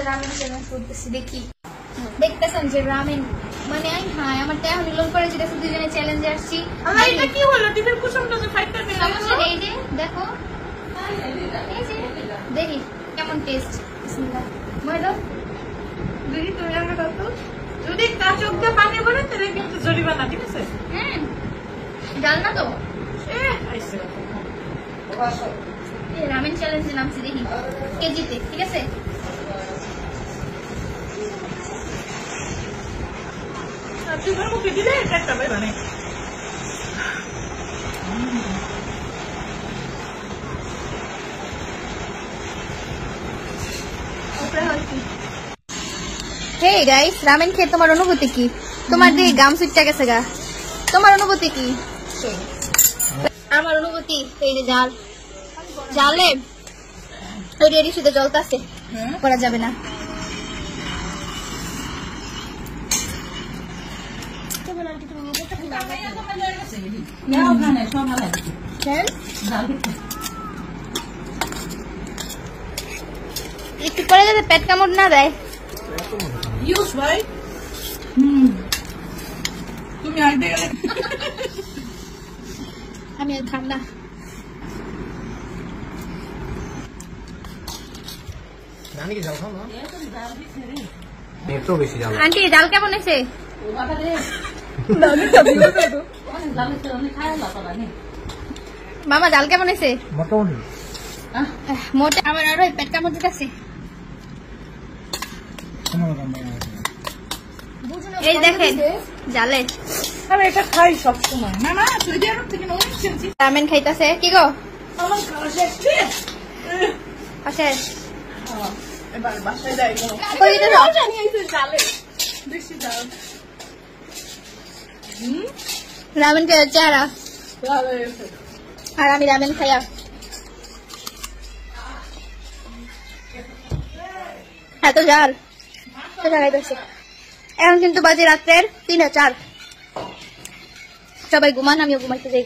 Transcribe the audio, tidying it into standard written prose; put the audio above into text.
Ramen challenge করতেছি, দেখি দেখতেছেন যে রামেন মানে হ্যাঁ আমার টাইম লোন করে যেটা দুজনে চ্যালেঞ্জে আসছি। আমার এটা কি হলো টিফিন কুসুমটা যে ফাইটটা পেয়ে সমস্যা এই যে দেখো এই যে দেখি কেমন টেস্ট। বিসমিল্লাহ ময়দা দেখি তুমি আমরা কত যদি কাচক দিয়ে পানি ভরে তাহলে কিন্তু জরিমানা, ঠিক আছে? ডাল না তো আইছে রামেন চ্যালেঞ্জে নামছি, দেখি কেজিতে, ঠিক আছে? তুই মুখে দিলে একটা পাইবা না। হে গাইস, রামেন খেয়ে তোমার অনুভূতি কি? তোমার দিয়ে গাম সুইটটা গেছে গা, তোমার অনুভূতি কি? আমার অনুভূতি এই যে জাল জালে ওই রেডি শুধু জ্বলতাছে, করা যাবে না। একটু করে যাতে পেট কামড় না দেয়। ইউজ ভাই তুমি আইতে গেলে আমি আর খাম না। আন্টি ডাল কেমন হয়েছে? মামা ডাল কেমন হয়েছে? মোটে আমার আরো পেট কামড় দিতেছে। এই দেখেন জালে আমি এটা খাই সবসময়। না না তুই দিয়ে থেকে অনেক খেয়েছিস। রামেন খাইতেছে কি গো? আমার খাওয়া শেষ। শেষ এবার বাসায় যাই বেশি দাও। রামেন খেয়ে চেহারা আর আমি রামেন খাইয়া এত জাল খাইতেছে। এখন কিন্তু বাজে রাত্রের 3:04। সবাই ঘুমান, আমিও ঘুমাইতে যাই।